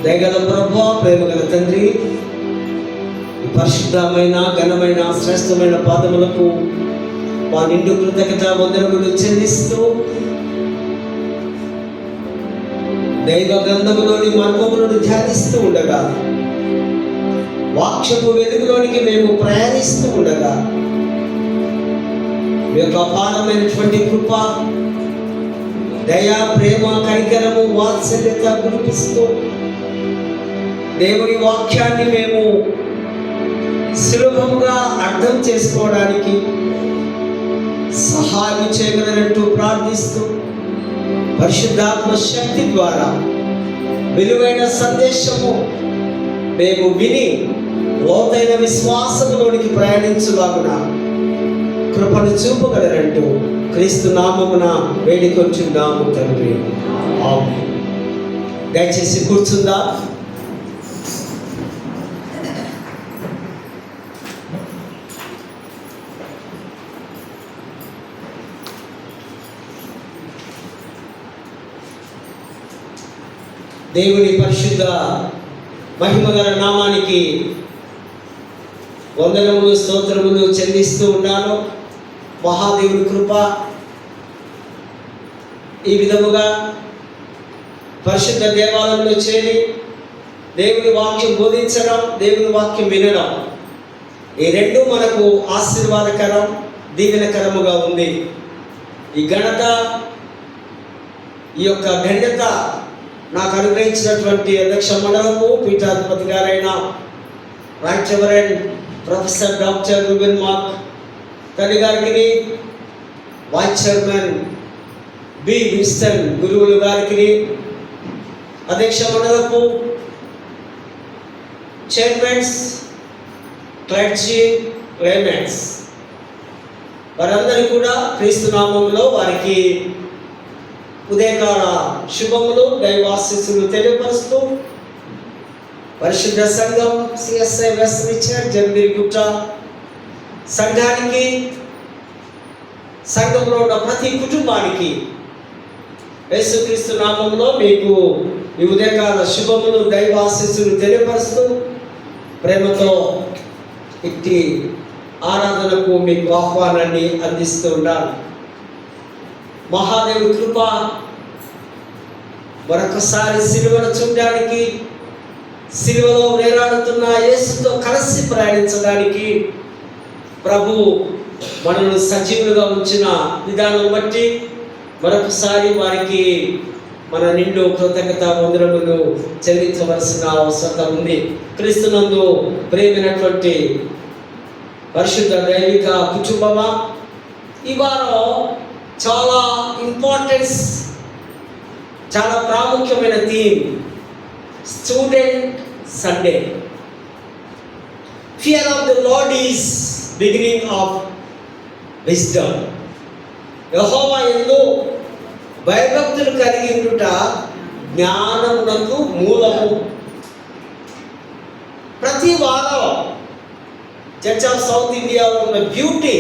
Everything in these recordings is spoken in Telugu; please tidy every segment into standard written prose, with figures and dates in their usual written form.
దయగల ప్రభువా, ప్రేమగల తండ్రి, ఈ పరిశుద్ధమైన ఘనమైన శ్రేష్టమైన పాదములకు మా నిండు కృతజ్ఞత వందనములు చెల్లిస్తూ దైవ గ్రంథములోని మర్మములను ధ్యానిస్తూ ఉండగా, వాక్యపు వెలుగులోనికి మేము ప్రయాణిస్తూ ఉండగా, మీ యొక్క అపారమైనటువంటి కృప, దయా, ప్రేమ, కనికరము, వాత్సల్యత కురిపిస్తూ దేవుని వాక్యాన్ని మేము సులభంగా అర్థం చేసుకోవడానికి సహాయం చేయగలనంటూ ప్రార్థిస్తూ, పరిశుద్ధాత్మ శక్తి ద్వారా విలువైన సందేశము మేము విని లోతైన విశ్వాసంలోనికి ప్రయాణించులాగున కృపను చూపగలరంటూ క్రీస్తు నామమున వేడుకొంచున్నాము తండ్రి, ఆమేన్. దయచేసి కూర్చుందా. దేవుని పరిశుద్ధ మహిమగల నామానికి వందనములు, స్తోత్రములు చెల్లిస్తూ ఉన్నాను. మహాదేవుని కృప ఈ విధముగా పరిశుద్ధ దేవాలయంలో చేరి దేవుని వాక్యం బోధించడం, దేవుని వాక్యం వినడం, ఈ రెండు మనకు ఆశీర్వాదకరం, దీవెనకరముగా ఉంది. ఈ ఘనత, ఈ యొక్క ధన్యత నాకు అనుగ్రహించినటువంటి అధ్యక్ష మండలము, పీఠాధిపతి గారైన right reverend professor doctor Reuben mark తండ్రి గారికి, వైస్ చైర్మన్ బి విన్స్టన్ గురువులు గారికి, అధ్యక్ష మండలపు చైర్మన్స్, క్లర్జీ, లేమెన్స్ వారందరూ కూడా క్రీస్తు నామములో వారికి ఉదయకాల శుభములు, దైవాశీస్సులు తెలియపరుస్తూ, పరిశుద్ధ సంఘం సిఎస్ఐ వెస్ట్ చర్చ్ జంబిరిగుట్ట సంఘానికి, సంఘంలో ఉన్న ప్రతి కుటుంబానికి యేసుక్రీస్తు నామములో మీకు ఈ ఉదయకాల శుభములు, దైవాశీస్సులు తెలియపరుస్తూ ప్రేమతో ఇట్టి ఆరాధనకు మీకు ఆహ్వానాన్ని అందిస్తూ ఉన్నాను. మహాదేవి కృప మరొకసారి సిలువను చూడడానికి, సిలువలో వేలాడుతున్న యేసుతో కలిసి ప్రయాణించడానికి ప్రభు మనల్ని సజీవులుగా ఉంచిన విధానం బట్టి మరొకసారి వారికి మన నిండు కృతజ్ఞత వందనములు చెల్లించవలసిన అవసరం ఉంది. క్రీస్తునందు ప్రేమైనటువంటి పరిశుద్ధ దైవిక కుటుంబమా, ఈ వారం చాలా ఇంపార్టెన్స్, చాలా ప్రాముఖ్యమైన theme student Sunday. Fear of the lord is beginning of wisdom. యెహోవా యందు భయభక్తులు కలిగి ఉండుట జ్ఞానమునకు మూలము. ప్రతి వారం చర్చ్ ఆఫ్ సౌత్ ఇండియాలో ఉన్న బ్యూటీ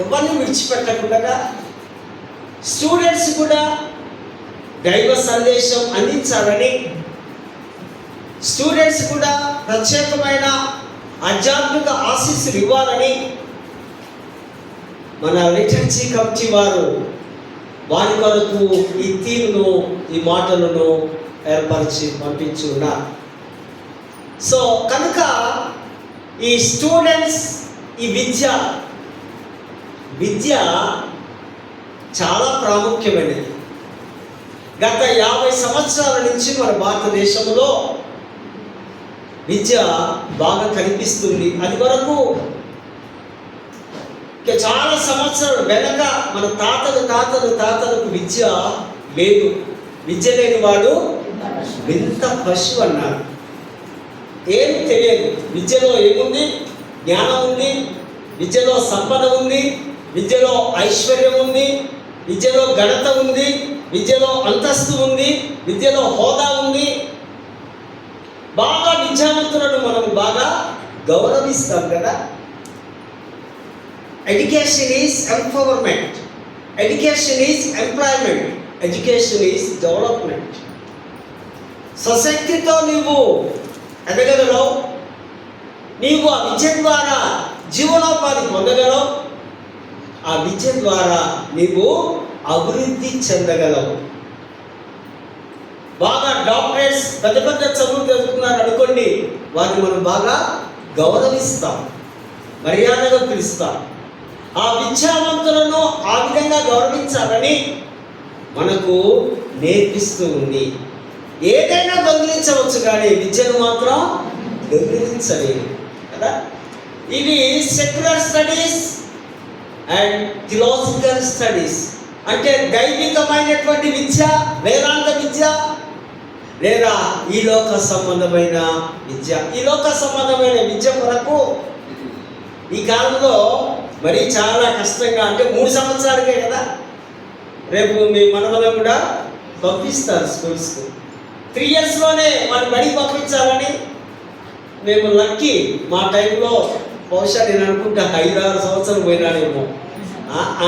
ఎవరిని విడిచిపెట్టకుండా స్టూడెంట్స్ కూడా దైవ సందేశం అందించాలని, స్టూడెంట్స్ కూడా ప్రత్యేకమైన ఆధ్యాత్మిక ఆశీస్సులు ఇవ్వాలని మన లిటరసీ కమిటీ వారు వారి కొరకు ఈ థీమ్ను, ఈ మాటలను ఏర్పరిచి పంపించి ఉన్నారు. సో కనుక ఈ స్టూడెంట్స్, ఈ విద్య చాలా ప్రాముఖ్యమైనది. గత 50 సంవత్సరాల నుంచి మన భారతదేశంలో విద్య బాగా కనిపిస్తుంది. అది వరకు చాలా సంవత్సరాలు వెనక మన తాతలకు విద్య లేదు. విద్య లేని వాడు వింత పశువు అన్నారు. ఏం తెలియదు. విద్యలో ఏముంది? జ్ఞానం ఉంది, విద్యలో సంపద ఉంది, విద్యలో ఐశ్వర్యం ఉంది, విద్యలో ఘనత ఉంది, విద్యలో అంతస్తు ఉంది, విద్యలో హోదా ఉంది. బాగా విద్యావంతులను మనం బాగా గౌరవిస్తాం కదా. Education is empowerment, education is employment, education is development. స్వశక్తితో నీవు ఎదగగలవు. నీవు ఆ విద్య ద్వారా జీవనోపాధి పొందగలవు. ఆ విద్య ద్వారా నీవు అభివృద్ధి చెందగలవు. బాగా డాక్టరేట్స్ పెద్ద పెద్ద చదువులు చదువుతున్నారు అనుకోండి, వారిని మనం బాగా గౌరవిస్తాం, మర్యాదగా పిలుస్తాం. ఆ విద్యావంతులను ఆ విధంగా గౌరవించాలని మనకు నేర్పిస్తూ ఉంది. ఏదైనా దొంగిలించవచ్చు కానీ విద్యను మాత్రం దొంగిలించలేదు కదా. ఇవి secular studies and theological studies, అంటే దైవికమైనటువంటి విద్య, వేదాంత విద్య, లేదా ఈ లోక సంబంధమైన విద్య. ఈ లోక సంబంధమైన విద్య కొరకు ఈ కాలంలో మరి చాలా కష్టంగా, అంటే 3 సంవత్సరాలకే కదా. రేపు మీ మనవలను కూడా పంపిస్తారు స్కూల్స్కు. 3 ఇయర్స్లోనే వాళ్ళు బడికి పంపించాలని మేము లక్కీ. మా టైంలో బహుశా నేను అనుకుంటా 5-6 సంవత్సరాలు పోయినానేమో.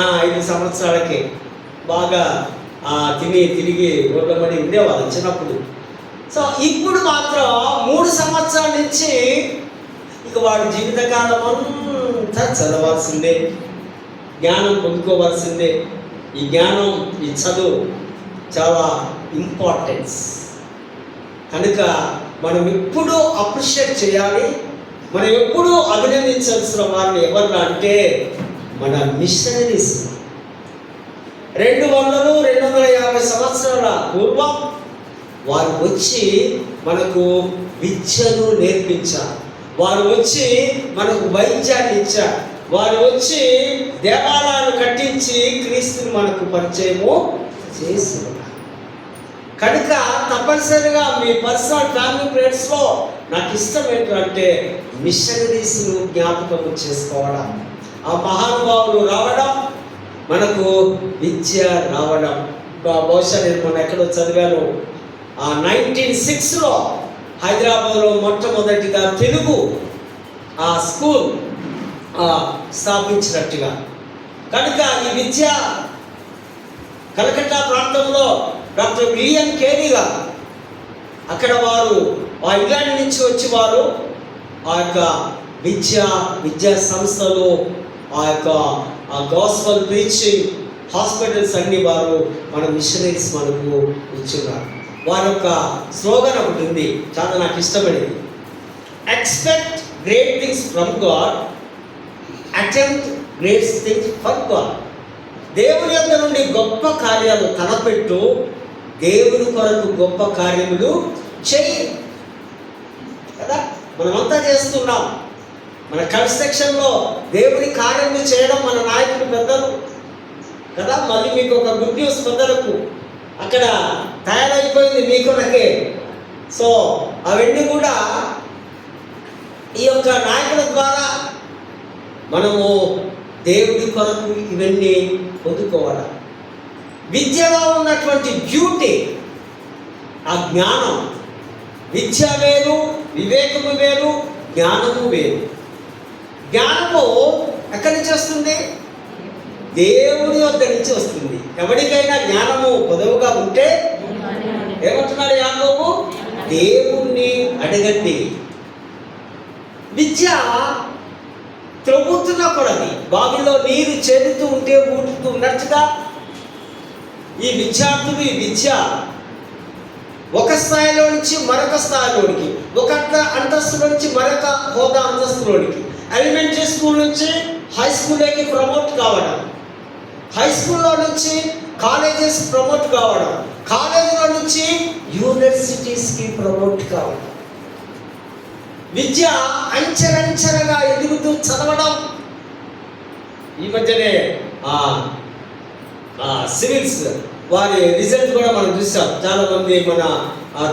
5 సంవత్సరాలకే బాగా తిరిగి రోడ్ల పడి ఉండేవాళ్ళం చిన్నప్పుడు. సో ఇప్పుడు మాత్రం 3 సంవత్సరాల నుంచి ఇక వాడి జీవితకాలం అంతా చదవాల్సిందే, జ్ఞానం పొందుకోవాల్సిందే. ఈ జ్ఞానం, ఈ చదువు చాలా ఇంపార్టెన్స్ కనుక మనం ఎప్పుడూ అప్రిషియేట్ చేయాలి. మనం ఎప్పుడూ అభినందించాల్సిన వారిని ఎవరు అంటే మన మిషనరీస్. 200-250 సంవత్సరాల పూర్వం వారు వచ్చి మనకు విద్యను నేర్పించారు. వారు వచ్చి మనకు వైద్యాన్ని ఇచ్చారు. వారు వచ్చి దేవాలయాలు కట్టించి క్రీస్తుని మనకు పరిచయము చేస్తున్నారు. కనుక తప్పనిసరిగా మీ పర్సనల్ ఫ్యామిలీ ప్రేయర్స్లో నాకు ఇష్టం ఏంటంటే మిషనరీస్ను జ్ఞాపకం చేసుకోవడం, ఆ మహానుభావులు రావడం, మనకు విద్య రావడం. బహుశా నేను మొన్న ఎక్కడో చదివాను, 1906లో హైదరాబాద్లో మొట్టమొదటిగా తెలుగు స్కూల్ స్థాపించినట్టుగా. కనుక ఈ విద్య కలకత్తా ప్రాంతంలో డాక్టర్ విలియం కేరీ గారు, అక్కడ వారు ఇంగ్లాండ్ నుంచి వచ్చి వారు ఆ యొక్క విద్యా సంస్థలు, ఆ యొక్క గాస్పల్ ప్రీచింగ్ హాస్పిటల్స్ అన్ని వారు మన మిషనరీస్ మనకు ఇచ్చున్నారు. వారి యొక్క స్లోగన్ ఒకటి ఉంది, చాలా నాకు ఇష్టపడింది. Expect great things from God, attempt great things for God. దేవుని యొక్క నుండి గొప్ప కార్యాలు తలపెట్టు, దేవుని కొరకు గొప్ప కార్యములు చేయి కదా. మనమంతా చేస్తున్నాం. మన కన్స్ట్రక్షన్లో దేవుని కార్యములు చేయడం మన నాయకులు పెద్దలు కదా. మళ్ళీ మీకు ఒక గుడ్ న్యూస్ పెద్దలకు, అక్కడ తయారైపోయింది మీ కొరకే. సో అవన్నీ కూడా ఈ యొక్క నాయకుల ద్వారా మనము దేవుడి కొరకు ఇవన్నీ పొందుకోవాలి. విద్యలో ఉన్నటువంటి బ్యూటీ, ఆ జ్ఞానం. విద్య వేరు, వివేకము వేరు, జ్ఞానము వేరు. జ్ఞానము ఎక్కడి నుంచి వస్తుంది? దేవుడి వద్ద నుంచి వస్తుంది. ఎవరికైనా జ్ఞానము పొదవుగా ఉంటే ఏమంటున్నాడు యాకోబు? దేవుణ్ణి అడగండి. విద్య త్రొవ్వుతున్న కొలది బావిలో నీరు చేరుతూ ఉంటే ఊటుతూ ఉన్నట్టుగా ఈ విద్యార్థులు ఈ విద్య ఒక స్థాయిలో నుంచి మరొక స్థాయిలోనికి, ఒక అంతస్తులో నుంచి మరొక హోదా అంతస్తులోనికి, ఎలిమెంటరీ స్కూల్ నుంచి హై స్కూల్లోకి ప్రమోట్ కావడం, హై స్కూల్లో నుంచి కాలేజెస్ ప్రమోట్ కావడం, కాలేజీలో నుంచి యూనివర్సిటీస్కి ప్రమోట్ కావడం, విద్య అంచెలంచెలుగా ఎదుగుతూ చదవడం. ఈ మధ్యనే సివిల్స్ వారి రిజల్ట్ కూడా మనం చూసాం. చాలామంది మన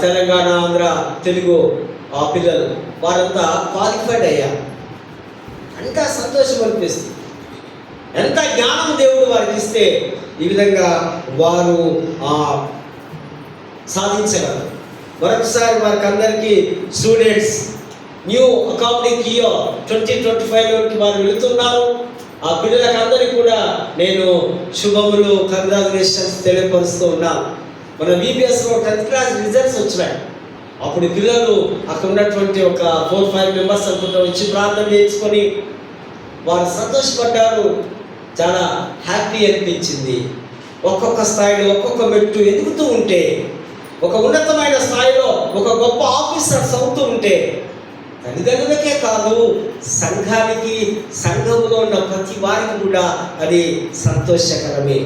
తెలంగాణ, ఆంధ్ర, తెలుగు పిల్లలు వారంతా క్వాలిఫైడ్ అయ్యారు. అంతా సంతోషం అనిపిస్తుంది. ఎంత జ్ఞానం దేవుడు వారికి ఇస్తే ఈ విధంగా వారు సాధించగలరు. మరొకసారి వారికి అందరికీ స్టూడెంట్స్ న్యూ అకాడమిక్ ఇయర్ 2025లోకి వారు వెళుతున్నారు. ఆ పిల్లలకు అందరికీ కూడా నేను శుభములు, కంగ్రాచులేషన్స్ తెలియపరుస్తూ ఉన్నాను. మన VBSలో 10th క్లాస్ రిజల్ట్స్ వచ్చినాయి. అప్పుడు పిల్లలు అక్కడ ఉన్నటువంటి ఒక 4-5 మెంబర్స్ అనుకుంటా వచ్చి ప్రార్థన చేయించుకొని వారు సంతోషపడ్డారు. చాలా హ్యాపీ అనిపించింది. ఒక్కొక్క స్థాయిలో ఒక్కొక్క మెట్టు ఎదుగుతూ ఉంటే, ఒక ఉన్నతమైన స్థాయిలో ఒక గొప్ప ఆఫీసర్స్ అవుతూ ఉంటే తల్లిదండ్రులకే కాదు, సంఘానికి, సంఘంలో ఉన్న ప్రతి వారికి కూడా అది సంతోషకరమే.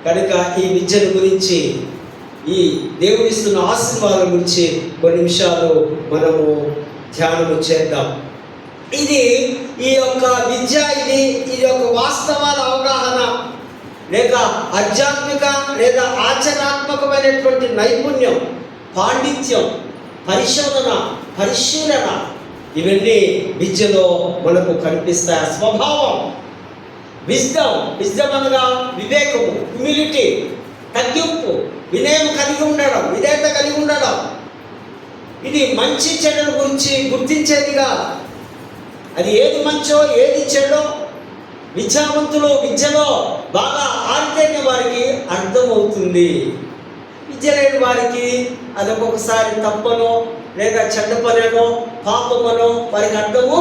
కనుక ఈ విద్యను గురించి, ఈ దేవుడిస్తున్న ఆశీర్వాదం గురించి కొన్ని నిమిషాలు మనము ధ్యానము చేద్దాం. ఇది ఈ యొక్క విద్య, ఇది యొక్క వాస్తవాల అవగాహన, లేక ఆధ్యాత్మిక లేదా ఆచరణాత్మకమైనటువంటి నైపుణ్యం, పాండిత్యం, పరిశోధన, పరిశీలన, ఇవన్నీ విద్యలో మనకు కనిపిస్తాయి. స్వభావం, విజ్డమ్ అనగా వివేకము, హ్యూమిలిటీ, తగ్గింపు, వినయం కలిగి ఉండడం, విధేయత కలిగి ఉండడం. ఇది మంచి చెడుల గురించి గుర్తించేదిగా, అది ఏది మంచో ఏది చెడో విద్యావంతులు విద్యలో బాగా ఆరితేనే వారికి అర్థమవుతుంది. విద్య లేని వారికి అది ఒక్కొక్కసారి తప్పనో లేదా చెడ్డ పనో పాపమనో వారికి అర్థము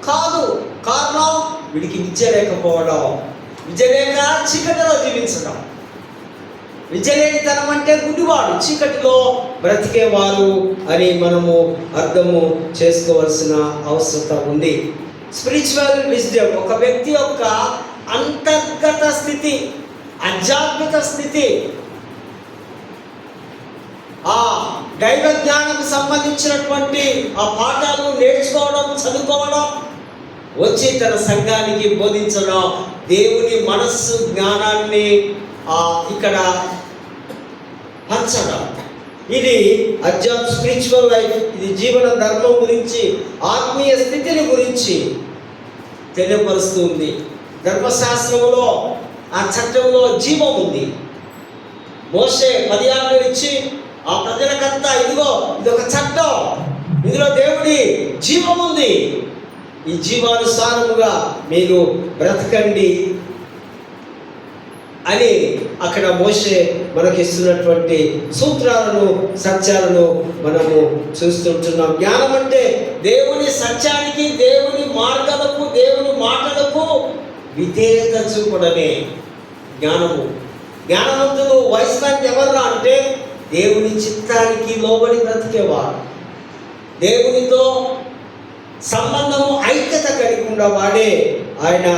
కాదు. కారణం వీడికి విద్య లేకపోవడం, విద్య లేక చీకటిలో జీవించడం. విద్య లేని తనం అంటే గుడ్డివాడు, చీకటిలో బ్రతికేవారు అని మనము అర్థము చేసుకోవాల్సిన అవసరం ఉంది. స్పిరిచువల్ విజ్డమ్ ఒక వ్యక్తి యొక్క అంతర్గత స్థితి, ఆధ్యాత్మిక స్థితి, ఆ దైవ జ్ఞానంకు సంబంధించినటువంటి ఆ పాఠాలు నేర్చుకోవడం, చదువుకోవడం, వచ్చి తన సంఘానికి బోధించడం, దేవుని మనస్సు జ్ఞానాన్ని ఇక్కడ పంచడం. ఇది స్పిరిచువల్ లైఫ్. ఇది జీవన ధర్మం గురించి, ఆత్మీయ స్థితిని గురించి తెలియపరుస్తుంది. ధర్మశాస్త్రంలో, ఆ చట్టంలో జీవం ఉంది. మోషే 10 ఆజ్ఞలు ఇచ్చి ఆ ప్రజలకంతా ఇదిగో ఇదొక చట్టం, ఇందులో దేవుడి జీవం ఉంది, ఈ జీవానుసారముగా మీరు బ్రతకండి అని అక్కడ మోషే మనకి ఇస్తున్నటువంటి సూత్రాలను, సత్యాలను మనము చూస్తుంటున్నాం. జ్ఞానం అంటే దేవుని సత్యానికి, దేవుని మార్గాలకు, దేవుని మాటలకు విధేయత చూపడమే జ్ఞానము. జ్ఞానవంతులు వైస్మెంట్ ఎవరు అంటే దేవుని చిత్తానికి లోబడి బ్రతికేవాడు, దేవునితో సంబంధము, ఐక్యత కలిగి ఉన్నవాడే ఆయన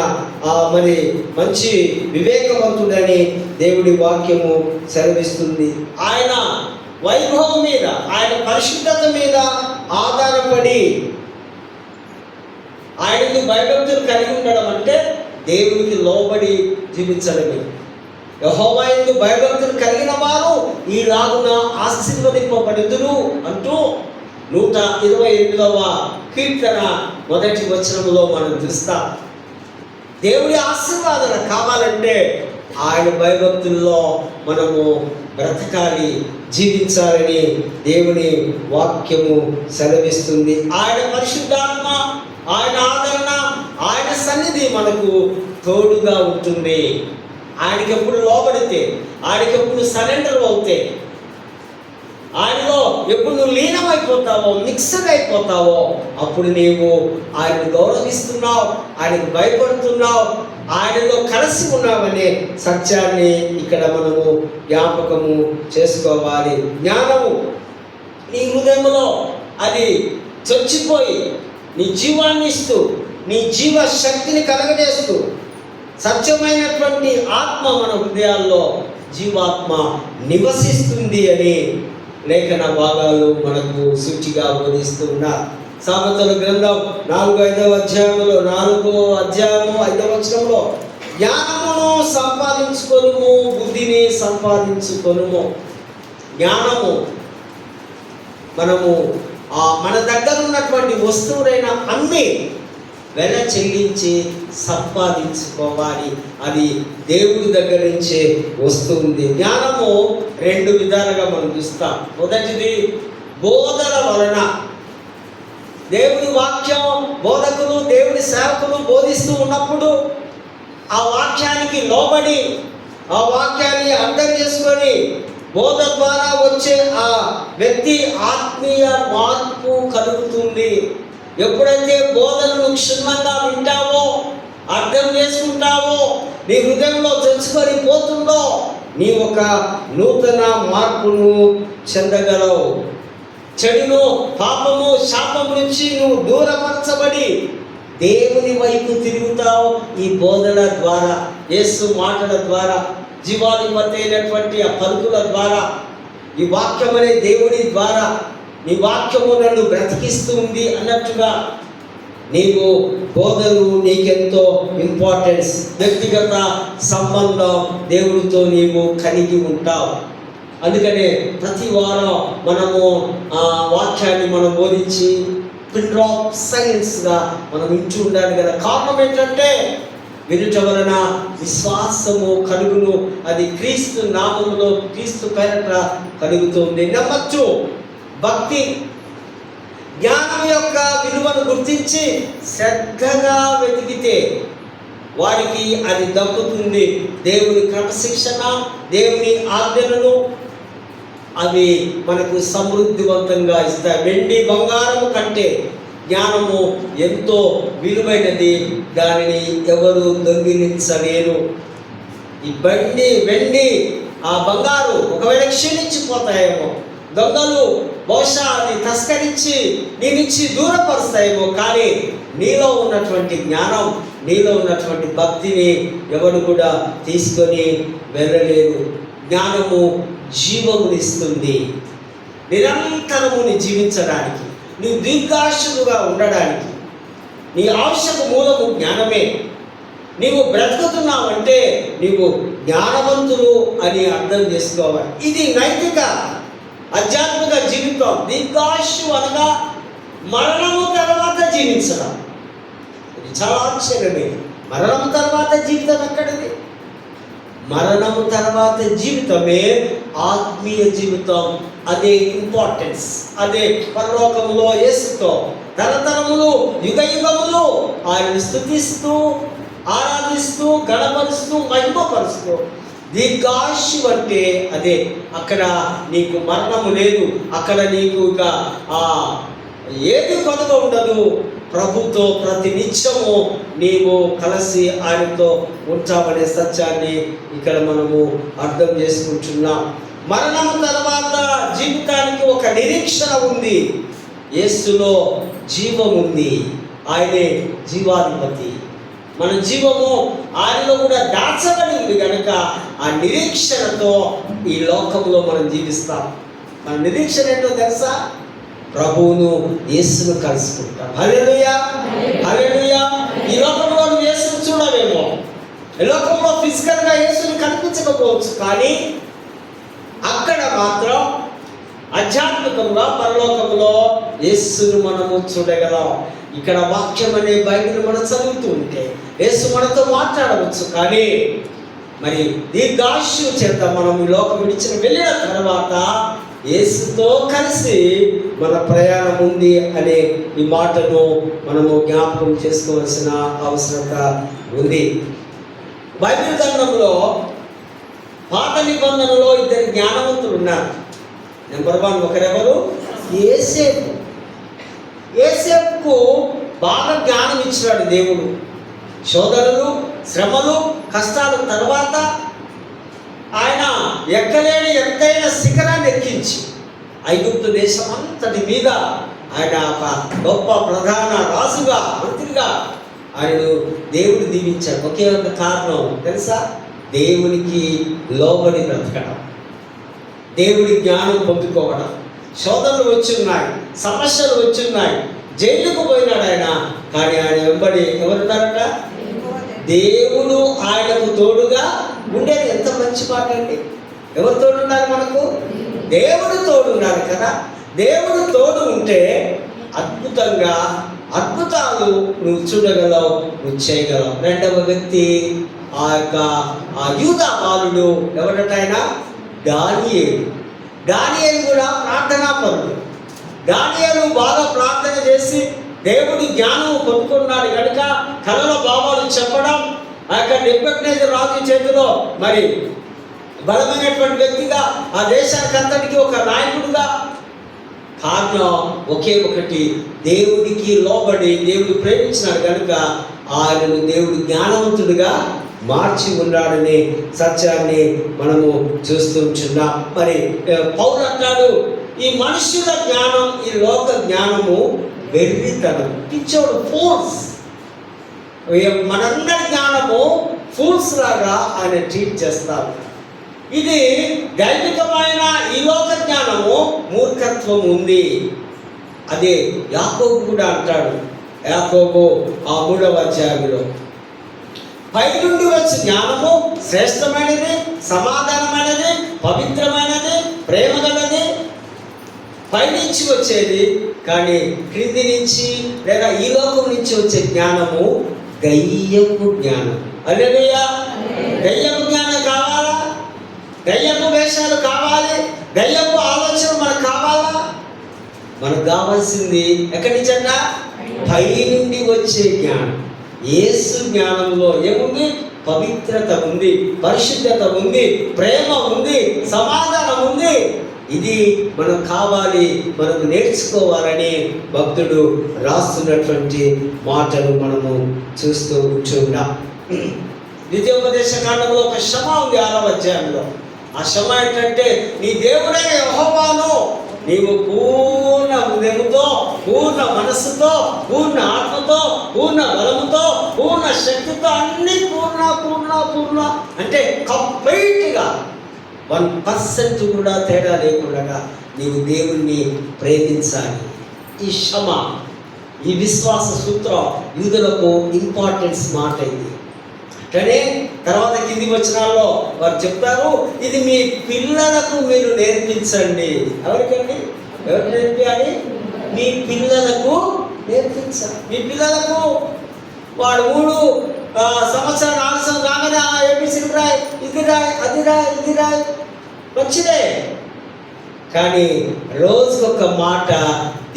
మరి మంచి వివేకవంతుడని దేవుడి వాక్యము సెలవిస్తుంది. ఆయన వైభవం మీద, ఆయన పరిశుద్ధత మీద ఆధారపడి ఆయనకు భయభక్తులు కలిగి ఉండడం అంటే దేవునికి లోబడి జీవించడమే. యెహోవా యందు భయభక్తులు కలిగిన వారు ఈలాగున ఆశీర్వదింపబడుదురు అంటూ 128వ కీర్తన 1వ వచనములో మనం చూస్తాం. దేవుడి ఆశీర్వాదన కావాలంటే ఆయన భయభక్తుల్లో మనము బ్రతకాలి, జీవించాలని దేవుని వాక్యము సెలవిస్తుంది. ఆయన పరిశుద్ధాత్మ, ఆయన ఆదరణ, ఆయన సన్నిధి మనకు తోడుగా ఉంటుంది. ఆయనకి ఎప్పుడు లోబడితే, ఆయనకి ఎప్పుడు సరెండర్ అవుతే, ఆయనలో ఎప్పుడు నువ్వు లీనమైపోతావో, మిక్స్డ్ అయిపోతావో, అప్పుడు నీవు ఆయనను గౌరవిస్తున్నావు, ఆయనకు భయపడుతున్నావు, ఆయనలో కలిసి ఉన్నావనే సత్యాన్ని ఇక్కడ మనము జ్ఞాపకము చేసుకోవాలి. జ్ఞానము నీ హృదయంలో అది చొచ్చిపోయి నీ జీవాన్ని ఇస్తూ, నీ జీవ శక్తిని కలగజేస్తూ, సత్యమైనటువంటి ఆత్మ మన హృదయాల్లో జీవాత్మ నివసిస్తుంది అని లేఖన భాగాలు మనకు సూచిగా బోధిస్తూ ఉన్నారు. సామెతల గ్రంథం 4-5వ అధ్యాయంలో 4వ అధ్యాయము 5వ వచనంలో జ్ఞానమును సంపాదించుకొనుము, బుద్ధిని సంపాదించుకొనుము. జ్ఞానము మనము మన దగ్గర ఉన్నటువంటి వస్తువులైన అన్ని వెల చెల్లించి సంపాదించుకోవాలి. అది దేవుడి దగ్గర నుంచే వస్తుంది. జ్ఞానము 2 విధాలుగా మనం చూస్తాం. మొదటిది బోధన వలన. దేవుని వాక్యం బోధకులు, దేవుని సేవకులు బోధిస్తూ ఉన్నప్పుడు ఆ వాక్యానికి లోబడి, ఆ వాక్యాన్ని అర్థం చేసుకొని బోధ ద్వారా వచ్చే ఆ వ్యక్తి ఆత్మీయ మార్పు కలుగుతుంది. ఎప్పుడైతే బోధనను క్షుణ్ణంగా వింటావో, అర్థం చేసుకుంటావో, నీ హృదయంలో తెచ్చుకొని పోతుందో, నీ ఒక నూతన మార్పును చెందగలవు. చెడును, పాపము, శాపం నుంచి నువ్వు దూరపరచబడి దేవుని వైపు తిరుగుతావు. ఈ బోధన ద్వారా, యేసు మాటల ద్వారా, జీవాధిపతి అయినటువంటి ఆ పలుకుల ద్వారా, ఈ వాక్యం అనే దేవుని ద్వారా, నీ వాక్యము నన్ను బ్రతికిస్తుంది అన్నట్టుగా నీవు బోధను నీకెంతో ఇంపార్టెన్స్, వ్యక్తిగత సంబంధం దేవుడితో నీవు కలిగి ఉంటావు. అందుకనే ప్రతి వారం మనము ఆ వాక్యాన్ని మనం బోధించి పిన్ డ్రాప్ సైన్స్గా మనం ఇంటూ ఉండాలి కదా. కారణం ఏంటంటే వినుట వలన విశ్వాసము కలుగును. అది క్రీస్తు నామములో, క్రీస్తు పేరట కలుగుతుంది. నెంబర్ 2, భక్తి. జ్ఞానం యొక్క విలువను గుర్తించి శ్రద్ధగా వెతికితే వారికి అది దక్కుతుంది. దేవుని క్రమశిక్షణ, దేవుని ఆజ్ఞలను అవి మనకు సమృద్ధివంతంగా ఇస్తాయి. వెండి బంగారము కంటే జ్ఞానము ఎంతో విలువైనది, దానిని ఎవరు దొంగిలించలేరు. ఈ వెండి ఆ బంగారు ఒకవేళ క్షీణించిపోతాయేమో, దొంగలు బహుశా అది తస్కరించి నీ నుంచి దూరపరుస్తాయేమో, కానీ నీలో ఉన్నటువంటి జ్ఞానం, నీలో ఉన్నటువంటి భక్తిని ఎవరు కూడా తీసుకొని వెళ్ళలేరు. జ్ఞానము జీవమునిస్తుంది. నిరంతరము నీ జీవించడానికి, నీవు దీర్ఘాయువుగా ఉండడానికి నీ ఆవశ్యక మూలము జ్ఞానమే. నీవు బ్రతుకుతున్నావంటే నీవు జ్ఞానవంతులు అని అర్థం చేసుకోవాలి. ఇది నైతిక ఆధ్యాత్మిక జీవితం. దీర్ఘాయువు అనగా మరణము తర్వాత జీవించడం. ఇది చాలా ఆశ్చర్యమే. మరణం తర్వాత జీవితం ఎక్కడిది? మరణము తర్వాత జీవితమే ఆత్మీయ జీవితం. అదే ఇంపార్టెన్స్. అదే పరలోకములో యేసుతో తరతరములు, యుగ యుగములు ఆయనను స్తుతిస్తూ, ఆరాధిస్తూ, గణపరుస్తూ, మహిమపరుస్తూ దీర్ఘాయువు అంటే అదే. అక్కడ నీకు మరణము లేదు. అక్కడ నీకు ఇక ఏది కొదవ ఉండదు. ప్రభుతో ప్రతి నిత్యము నీవు కలిసి ఆయనతో ఉంటామనే సత్యాన్ని ఇక్కడ మనము అర్థం చేసుకుంటున్నాం. మరణం తర్వాత జీవితానికి ఒక నిరీక్షణ ఉంది. యేసులో జీవం ఉంది. ఆయనే జీవాధిపతి. మన జీవము ఆయనలో కూడా దాచబడి ఉంది కనుక ఆ నిరీక్షణతో ఈ లోకంలో మనం జీవిస్తాం. మన నిరీక్షణ ఏంటో తెలుసా? ప్రభువును, యేసును కలుసుకుంటాం. హల్లెలూయా, హల్లెలూయా. ఈ లోకంలో నువ్వు యేసును చూడవేమో, ఈ లోకంలో ఫిజికల్గా యేసుని కనిపించకపోవచ్చు, కానీ అక్కడ మాత్రం ఆధ్యాత్మికంగా పరలోకంలో యేసును మనము చూడగలం. ఇక్కడ వాక్యం అనే బైబిల్ మనం చదువుతూ ఉంటే యేసు మనతో మాట్లాడవచ్చు, కానీ మరి దీర్ఘాయువు చేత మనం ఈ లోకం వెళ్ళిన తర్వాత యేసుతో కలిసి మన ప్రయాణం ఉంది అనే ఈ మాటను మనము జ్ఞాపకం చేసుకోవాల్సిన అవసరత ఉంది. బైబిల్ గ్రంథంలో పాత నిబంధనలో 2 జ్ఞానవంతులు ఉన్నారు. నెంబర్ 1 ఒకరెవరు? యేసేపు. యేసేపుకు బాగా జ్ఞానం ఇచ్చినాడు దేవుడు. శోధనలు, శ్రమలు, కష్టాల తర్వాత ఆయన ఎక్కలేని ఎత్తైన శిఖరాన్ని ఎక్కించి ఐగుప్తు దేశం అంతటి మీద ఆయన ఒక గొప్ప ప్రధాన రాజుగా, మంత్రిగా ఆయనను దేవుడు దీవించాడు. ఒకే ఒక కారణం తెలుసా? దేవునికి లోబడి బ్రతకడం, దేవుడి జ్ఞానం పొందుకోవడం. శోధనలు వచ్చున్నాయి, సమస్యలు వచ్చున్నాయి, జైలుకు పోయినాడు ఆయన, కానీ ఆయన వెంబడి ఎవరున్నారట? దేవుడు ఆయనకు తోడుగా ఉండేది. ఎంత మంచి మాట అండి! ఎవరు తోడున్నారు మనకు? దేవుడు తోడున్నారు కదా. దేవుడు తోడు ఉంటే అద్భుతాలు నువ్వు చూడగలవు, నువ్వు చేయగలవు. రెండవ వ్యక్తి ఆ యూదా బాలుడు ఎవరట? ఆయన దానియేలు కూడా ప్రార్థనాపరుడు. దానియేలు బాగా ప్రార్థన చేసి దేవుడు జ్ఞానం పొందుకున్నాడు కనుక కలలో భావాలు చెప్పడం, ఆ యొక్క నెబుకద్నెజరు రాజు చేతిలో మరి బలమైనటువంటి వ్యక్తిగా, ఆ దేశానికి అంతటికి ఒక నాయకుడుగా. కారణం ఒకే ఒకటి, దేవుడికి లోబడి దేవుడు ప్రేమించినాడు కనుక ఆయనను దేవుడు జ్ఞానవంతుడిగా మార్చి ఉన్నాడనే సత్యాన్ని మనము చూస్తుంటున్నాం. మరి పౌలు అంటాడు, ఈ మనుషుల జ్ఞానం, ఈ లోక జ్ఞానము వెర్రితనం, పిచ్చోడు, ఫూల్స్. మనందరి జ్ఞానము ఫూల్స్ లాగా ఆయన ట్రీట్ చేస్తారు. ఇది దైవికమైన ఈ లోక జ్ఞానము మూర్ఖత్వం ఉంది. అదే యాకోబు కూడా అంటాడు, యాకోబు 3వ అధ్యాయంలో, పై నుండి వచ్చే జ్ఞానము శ్రేష్టమైనది, సమాధానమైనది, పవిత్రమైనది, ప్రేమ గలది. పైనుంచి వచ్చేది, కానీ క్రింది నుంచి లేదా ఈ లోకం నుంచి వచ్చే జ్ఞానము దయ్యపు జ్ఞానం. హల్లెలూయా. దయ్యపు జ్ఞానం కావాలా? దయ్యపు వేషాలు కావాలి? దయ్యపు ఆలోచన మనకు కావాలా? మనకు కావాల్సింది ఎక్కడి నుంచంట? పై నుండి వచ్చే జ్ఞానం. యేసు జ్ఞానంలో ఏముంది? పవిత్రత ఉంది, పరిశుద్ధత ఉంది, ప్రేమ ఉంది, సమాధానం ఉంది. ఇది మనం కావాలి, మనకు నేర్చుకోవాలని భక్తుడు రాస్తున్నటువంటి మాటలు మనము చూస్తూ కూర్చున్నాం. ద్వితీయోపదేశ కాండంలో ఒక శ్రమ ఉంది 6వ అధ్యాయంలో. ఆ శ్రమ ఏంటంటే, నీ దేవుడే యెహోవాను నీవు పూర్ణ హృదయముతో, పూర్ణ మనస్సుతో, పూర్ణ ఆత్మతో, పూర్ణ బలముతో, పూర్ణ శక్తితో, అన్ని పూర్ణ పూర్ణ పూర్ణ అంటే కంప్లీట్గా 1% కూడా తేడా లేకుండా నీవు దేవుణ్ణి ప్రేమించాలి. ఈ క్షమ, ఈ విశ్వాస సూత్రం యూదులకు ఇంపార్టెన్స్ మాట ఇది. కానీ తర్వాత కింది వచనాల్లో వారు చెప్తారు, ఇది మీ పిల్లలకు మీరు నేర్పించండి. ఎవరికండి? ఎవరు నేర్పించాలి? మీ పిల్లలకు నేర్పించాలి. మీ పిల్లలకు వాడు 3 సంవత్సరాలు 4 సంవత్సరాలు రాగానే ఏబిసిడి రాయ్, ఇది రాయ్, అది రాయ్, ఇది రాయ్, మంచిదే. కానీ రోజుకొక మాట,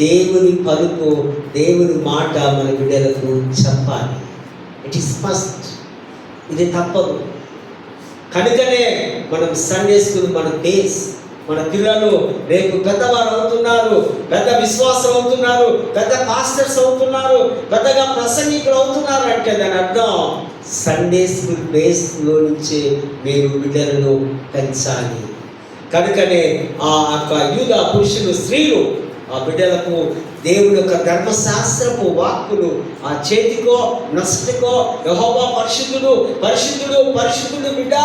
దేవుని పలుకు, దేవుని మాట మన బిడ్డలకు చెప్పాలి. It is must. ఇది తప్పదు. కనుకనే మనం సండే స్కూల్, మన బేస్, మన పిల్లలు రేపు పెద్దవారు అవుతున్నారు, పెద్ద విశ్వాసం అవుతున్నారు, పెద్ద పాస్టర్స్ అవుతున్నారు, పెద్దగా ప్రసంగికులు అవుతున్నారు అంటే దాని అర్థం సండే స్కూల్ బేస్లో నుంచి మీరు బిడ్డలను పెంచాలి. కనుకనే ఆ యొక్క యూద పురుషులు, స్త్రీలు ఆ బిడ్డలకు దేవుని యొక్క ధర్మశాస్త్రపు వాక్కులు ఆ చేతికో నష్టకో యెహోవా పరిశుద్ధుడు, పరిశుద్ధుడు, పరిశుద్ధుడు బిడ్డ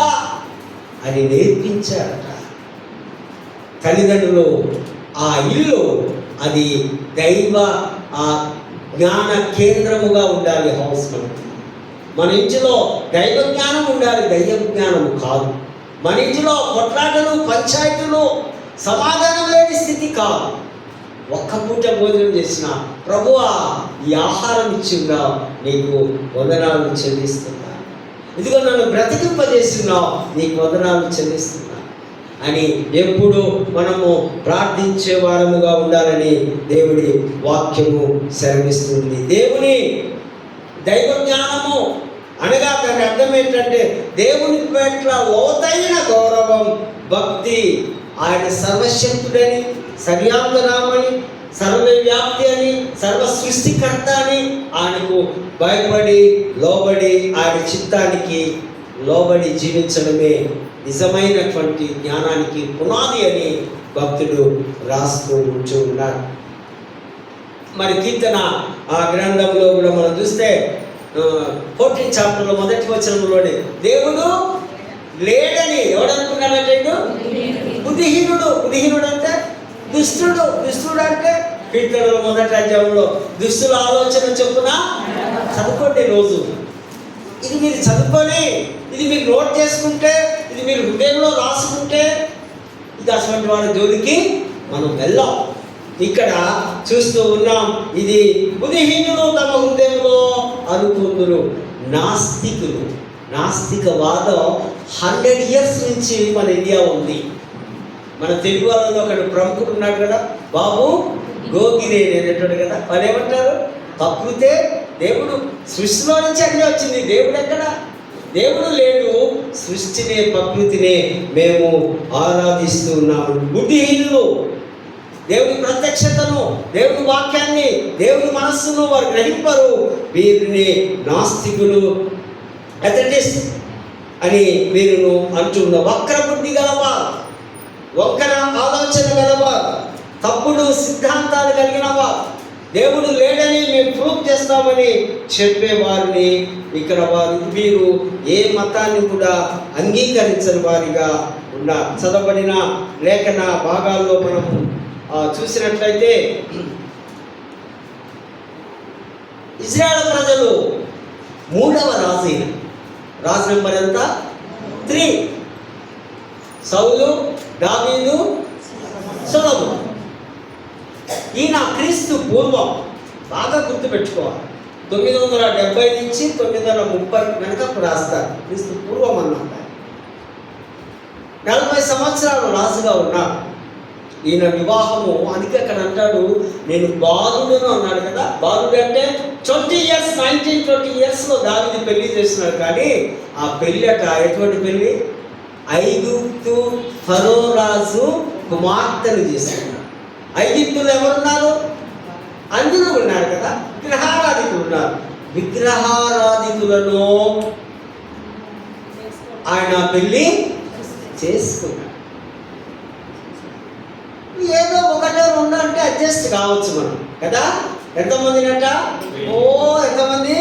అని నేర్పించారట. తల్లిదండ్రులు ఆ ఇల్లు అది దైవ ఆ జ్ఞాన కేంద్రముగా ఉండాలి. హౌస్ మన ఇంటిలో దైవ జ్ఞానం ఉండాలి, దైవ జ్ఞానము కాదు. మన ఇంటిలో కొట్లాటలు, పంచాయతీలు, సమాధానం లేని స్థితి కాదు. ఒక్క పూట భోజనం చేసిన ప్రభువా ఈ ఆహారం ఇచ్చిందా, నీకు వందనాలు చెల్లిస్తున్నా, ఇదిగో నన్ను బ్రతికింపజేస్తున్నావు, నీకు వందనాలు చెల్లిస్తున్నా అని ఎప్పుడు మనము ప్రార్థించే వారముగా ఉండాలని దేవుడి వాక్యము సెలవిస్తుంది. దేవుని దైవ జ్ఞానము అనగా దాని అర్థం ఏంటంటే దేవుని పట్ల లోతైన గౌరవం, భక్తి, ఆయన సర్వశక్తుడని, సర్వాంతరామని, సర్వవ్యాప్తి అని, సర్వ సృష్టికర్త అని ఆయనకు భయపడి లోబడి ఆయన చిత్తానికి లోబడి జీవించడమే నిజమైనటువంటి జ్ఞానానికి పునాది అని భక్తుడు రాస్తూ ఉంటూ ఉన్నారు. మరి కీర్తన ఆ గ్రంథంలో కూడా మనం చూస్తే 14th చాప్టర్లో 1వ వచనంలోనే దేవుడు లేడని ఎవడనుకున్నాడంటే బుద్ధిహీనుడు. బుద్ధిహీనుడు అంటే దుష్టుడు. దుష్టుడు అంటే కీర్తనలో 1వ అధ్యాయంలో దుష్టుల ఆలోచన చొప్పున చదువుకోండి రోజు. ఇది మీరు చదువుకొని, ఇది మీరు నోట్ చేసుకుంటే, ఇది మీరు హృదయంలో రాసుకుంటే ఇది అటువంటి వారి జోలికి మనం వెళ్ళాం. ఇక్కడ చూస్తూ ఉన్నాం, ఇది బుద్ధిహీనులు తమ హృదయంలో అనుకుందురు. నాస్తికులు, నాస్తికవాదం 100 years నుంచి మన ఇండియా ఉంది. మన తెలుగు వాళ్ళలో ఒకడు ప్రముఖుడు ఉన్నాడు కదా, బాబు గోగినేని అనేటువంటి కదా. వాళ్ళు ఏమంటారు? ప్రకృతే దేవుడు, సృష్టిలో నుంచి అన్నీ వచ్చింది, దేవుడు ఎక్కడ? దేవుడు లేడు, సృష్టినే ప్రకృతినే మేము ఆరాధిస్తూ ఉన్నాము. బుద్ధిహీనులు దేవుని ప్రత్యక్షతను, దేవుని వాక్యాన్ని, దేవుని మనస్సును వారు గ్రహింపరు. వీరిని నాస్తికులు, అథెటిస్ట్ అని వీరును అంటున్న వక్ర బుద్ధి గలవారు, వక్ర ఆలోచన గలవారు, తప్పుడు సిద్ధాంతాలు కలిగిన వారు, దేవుడు లేడని మేము ప్రూవ్ చేస్తామని చెప్పేవారిని ఇక్కడ వీరు ఏ మతాన్ని కూడా అంగీకరించని వారిగా ఉన్నారు. చదవబడిన లేఖన భాగాల్లో మనం చూసినట్లయితే ఇజ్రాయెల్ ప్రజలు 3వ రాజు నెంబర్ ఎంత? 3. సౌలు, దావీదు, సొలొమోను. ఈయన క్రీస్తు పూర్వం, బాగా గుర్తుపెట్టుకోవాలి, 970 నుంచి 930 వెనక రాస్తారు. క్రీస్తు పూర్వం అన్నమాట. 40 సంవత్సరాలు రాజుగా ఉన్నారు. ఈయన వివాహము, అందుకే అక్కడ అంటాడు నేను బాలుడును అన్నాడు కదా. బాలుడు అంటే 20 years, 19-20 yearsలో దావీదు పెళ్లి చేస్తున్నాడు. కానీ ఆ పెళ్ళి ఎటువంటి పెళ్ళి? ఐగుప్తు ఫరో రాజు కుమార్తెను చేసుకున్నాడు. ఐగుప్తులు ఎవరున్నారు? అందులో ఉన్నారు కదా, విగ్రహారాధికులు ఉన్నారు. విగ్రహారాధికులను ఆయన పెళ్ళి చేసుకున్నాడు. ఏదో 1-2 అంటే అడ్జస్ట్ కావచ్చు మనం కదా. ఎంతమందినట? ఎంతమంది?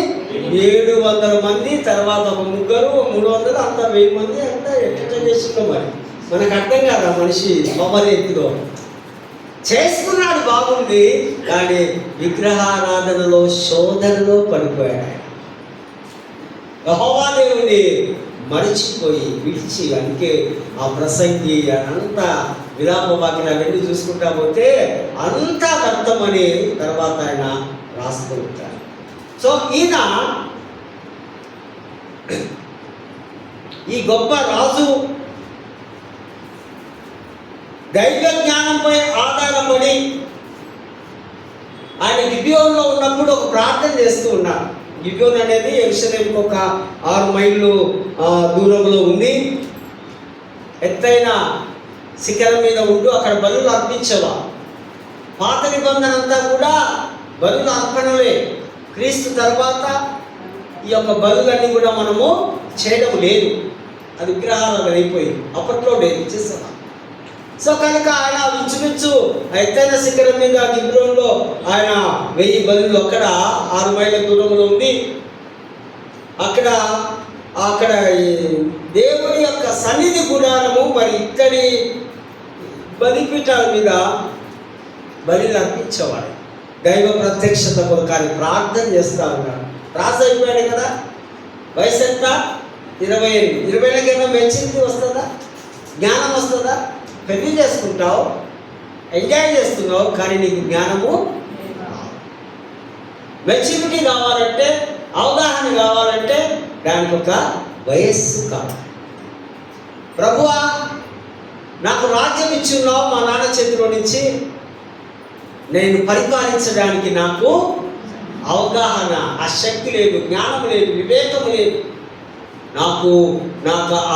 700 మంది. తర్వాత ఒక 3 300, అంత 1000 మంది. అంతా ఎట్లా చేసుకున్నాం మరి మనకు అర్థం కాదా. మనిషి ఎత్తులో చేసుకున్నాడు, బాగుంది. కానీ విగ్రహారాధనలో, శోధనలో పడిపోయాడు. యెహోవా దేవుని మరిచిపోయి విడిచి, అందుకే ఆ ప్రసంగి అనంతా విలాపవాక్యం అవన్నీ చూసుకుంటా పోతే అంతా వ్యర్థమని తర్వాత ఆయన రాస్తూ ఉంటారు. సో ఈయన ఈ గొప్ప రాజు దైవ జ్ఞానంపై ఆధారపడి ఆయన గిబియోనులో ఉన్నప్పుడు ఒక ప్రార్థన చేస్తూ ఉన్నారు. గిబియోన్ అనేది యెరూషలేముకు ఒక 6 మైళ్ళు దూరంలో ఉంది. ఎత్తైన శిఖరం మీద ఉంటూ అక్కడ బలులు అర్పించేవా. పాత నిబంధన అంతా కూడా బలుల అర్పణలే. క్రీస్తు తర్వాత ఈ యొక్క బలులన్నీ కూడా మనము చేయడం లేదు, అది విగ్రహాలు అయిపోయింది. అప్పట్లో లేదు, చేసేవా. సో కనుక ఆయన ఇంచుమించు ఎత్తైన శిఖరం మీద గిబ్రోన్లో ఆయన 1000 బలులు అక్కడ 6 మైళ్ళ దూరంలో ఉంది. అక్కడ దేవుని యొక్క సన్నిధి గుడారము, మరి ఇక్కడి బలిపీఠాల మీద బలిని అర్పించేవాడు. దైవ ప్రత్యక్షత కొరకు ప్రార్థన చేస్తూ ఉన్నాడు. రాజు అయిపోయాడు కదా. వయసు ఎంత? 28. 20 మెచ్యూరిటీ వస్తుందా? జ్ఞానం వస్తుందా? పెళ్లి చేసుకుంటావు, ఎంజాయ్ చేస్తున్నావు, కానీ నీకు జ్ఞానము, మెచ్యూరిటీ కావాలంటే, అవగాహన కావాలంటే దానికి ఒక వయస్సు కావాలి. ప్రభువా నాకు రాజ్యం ఇచ్చున్నావు మా నాన్న చేతిలో నుంచి, నేను పరిపాలించడానికి నాకు అవగాహన, ఆ శక్తి లేదు, జ్ఞానం లేదు, వివేకం లేదు. నాకు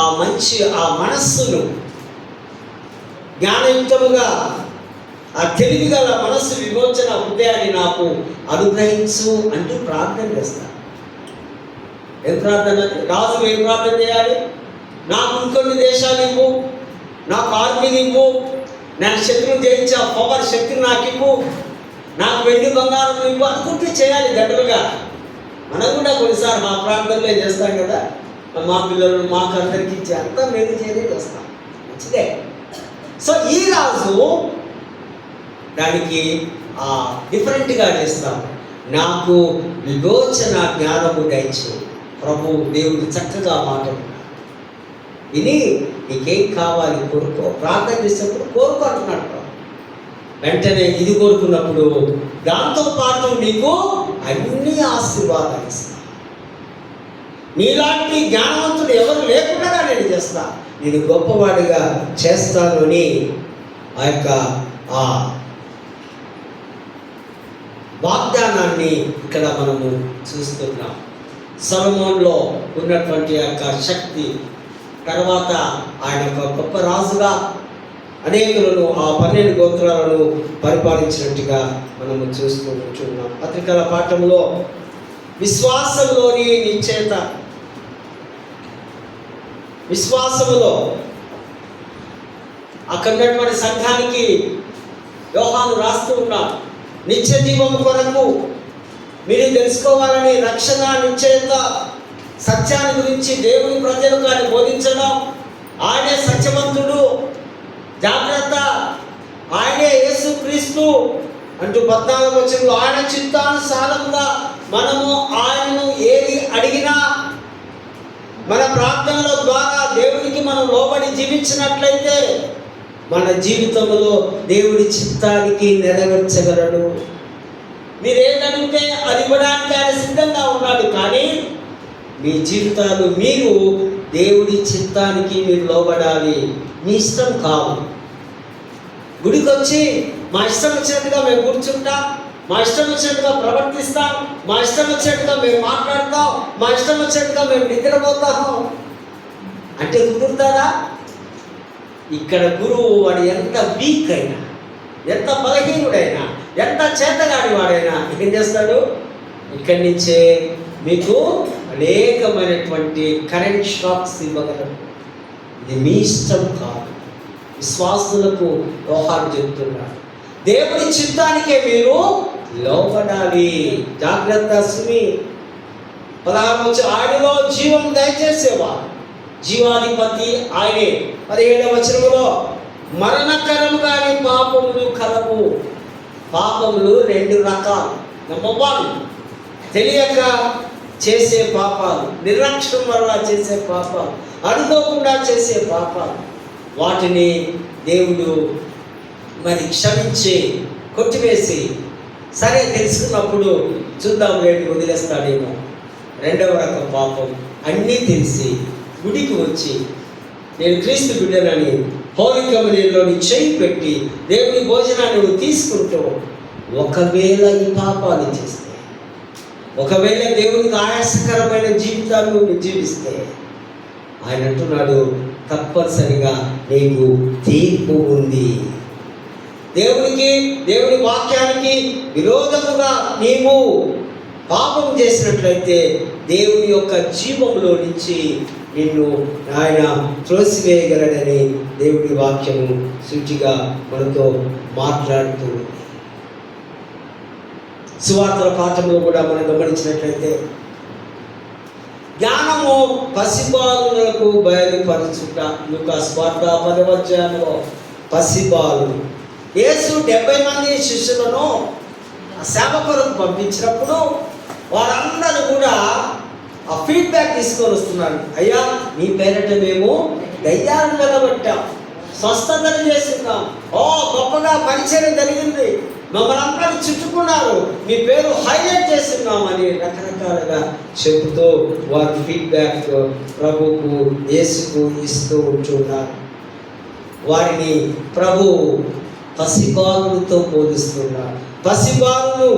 ఆ మనస్సును జ్ఞానయుక్తముగా, ఆ తెలివి గల మనస్సు, విమోచన హృదయాన్ని నాకు అనుగ్రహించు అంటూ ప్రార్థన చేస్తాను. ఏం ప్రార్థన? రాజు ఏం ప్రార్థన చేయాలి? నాకు ఇంకొన్ని దేశాలు ఇవ్వు, నాకు ఆర్మీని ఇవ్వు, నేను శత్రువుని జయించే పవర్ శక్తిని నాకు ఇవ్వు, నాకు వెండి బంగారం ఇవ్వు అనుకుంటూ చేయాలి జనరల్గా. మనం కూడా కొన్నిసార్లు మా ప్రాంతంలో చేస్తాం కదా, మా పిల్లలు మాకు అందరికీ ఇచ్చి అంతా మేము చేస్తాం, మంచిదే. సో ఈ రాజు దానికి డిఫరెంట్గా చేస్తాం. నాకు విమోచన జ్ఞానము దయచు ప్రభు. దేవుడు చక్కగా మాట్లాడుతున్నాడు. ఇది నీకేం కావాలి కోరుకో, ప్రార్థన చేసినప్పుడు కోరుకో అంటున్నాడు ప్రభు. వెంటనే ఇది కోరుకున్నప్పుడు దాంతోపాటు నీకు అన్ని ఆశీర్వాదాలు ఇస్తా. నీలాంటి జ్ఞానవంతుడు ఎవరు లేకుండా నేను చేస్తా, నేను గొప్పవాడిగా చేస్తాను అని ఆ యొక్క వాగ్దానాన్ని ఇక్కడ మనము చూస్తున్నాం. సొలొమోనులో ఉన్నటువంటి యొక్క శక్తి, తర్వాత ఆయన ఒక గొప్ప రాజుగా అనేకులను ఆ 12 గోత్రాలను పరిపాలించినట్టుగా మనము చూస్తూ ఉంటున్నాం. పత్రికల పాఠంలో విశ్వాసంలోని నిశ్చయత, విశ్వాసములో అక్కడ ఉన్నటువంటి సంఘానికి యోహాను రాస్తూ ఉన్నాడు. నిత్య జీవం కొరకు మీరు తెలుసుకోవాలని రక్షణ, నిశ్చయత, సత్యాన్ని గురించి దేవుని ప్రజలకు ఆయన బోధించడం. ఆయనే సత్యవంతుడు, జాగ్రత్త, ఆయనే యేసుక్రీస్తు అంటూ 14వ వచనంలో ఆయన చిత్తానుసారంగా మనము ఆయనను ఏది అడిగినా మన ప్రార్థనల ద్వారా దేవునికి మనం లోబడి జీవించినట్లయితే మన జీవితంలో దేవుడి చిత్తానికి నెరవేర్చగలడు. మీరేంటంటే అది ఇవ్వడానికి ఆయన సిద్ధంగా ఉన్నాడు. కానీ మీ జీవితాలు మీరు దేవుడి చిత్తానికి మీరు లోబడాలి. మీ ఇష్టం కాదు. గుడికి వచ్చి మా ఇష్టం వచ్చినట్టుగా మేము కూర్చుంటాం, మా ఇష్టం వచ్చినట్టుగా ప్రవర్తిస్తాం, మా ఇష్టం వచ్చినట్టుగా మేము మాట్లాడతాం, మా ఇష్టం వచ్చినట్టుగా మేము నిద్రపోతాము అంటే కుదురుతారా? ఇక్కడ గురువు వాడు ఎంత వీక్ అయినా, ఎంత బలహీనుడైనా, ఎంత చేతగాడి వాడైనా ఏం చేస్తాడు? ఇక్కడి నుంచే మీకు అనేకమైనటువంటి కరెంట్ షాక్స్ ఇవ్వగలరు. ఇది మీ ఇష్టం కాదు. విశ్వాసులకు యోహాను చెప్తున్నాడు, దేవుడి చిత్తానికే మీరు లోబడాలి. జాగ్రత్త సుమి. 16 ఆయనలో జీవం దయచేసేవాడు, జీవాధిపతి ఆయనే. 17వ వచనంలో మరణకరము కాని పాపములు కలవు. పాపములు 2 రకాలు. నంబర్ 1 తెలియక చేసే పాపాలు, నిర్లక్ష్యం వల్ల చేసే పాపాలు, అనుకోకుండా చేసే పాపాలు. వాటిని దేవుడు మరి క్షమించి కొట్టివేసి, సరే తెలుసుకున్నప్పుడు చూద్దాం రేపు వదిలేస్తాడేమో. 2వ రకం పాపం అన్నీ తెలిసి గుడికి వచ్చి నేను క్రీస్తు బిడ్డనని హోలీ కమ్యూనియన్లోని చేయి పెట్టి దేవుని భోజనాన్ని నువ్వు తీసుకుంటూ ఒకవేళ ఈ పాపాలు చేస్తే, ఒకవేళ దేవునికి ఆయాసకరమైన జీవితాన్ని నువ్వు జీవిస్తే ఆయన అంటున్నాడు తప్పనిసరిగా నీకు తీర్పు ఉంది. దేవుని వాక్యానికి విరోధముగా నీవు పాపం చేసినట్లయితే దేవుని యొక్క జీవంలో నుంచి నిన్ను ఆయన త్రోసివేయగలడని దేవుడి వాక్యము సూచిగా మనతో మాట్లాడుతూ ఉంది. సువార్తల పాఠంలో కూడా మనం గమనించినట్లయితే జ్ఞానము పసిబాలులకు బయలుపరచుట. లూకాసు వార్త 10వ అధ్యాయంలో పసిబాలు. యేసు 70 మంది శిష్యులను సేవ కొరకు పంపించినప్పుడు వారందరూ కూడా ఆ ఫీడ్బ్యాక్ తీసుకొని వస్తున్నారు. అయ్యా మీ పేరట మేము దయ్యాలను వెళ్ళబట్టాం, స్వస్థతలు చేస్తున్నాం, గొప్పగా పరిచయం జరిగింది, మమ్మల్ని అందరూ చుట్టుకున్నారు, మీ పేరు హైలైట్ చేస్తున్నామని రకరకాలుగా చెబుతూ వారి ఫీడ్బ్యాక్ ప్రభువుకు, యేసుకు ఇస్తూ ఉంటున్నారు. వారిని ప్రభు పసిబాలులతో పోలిస్తున్నారు. పసిబాలులు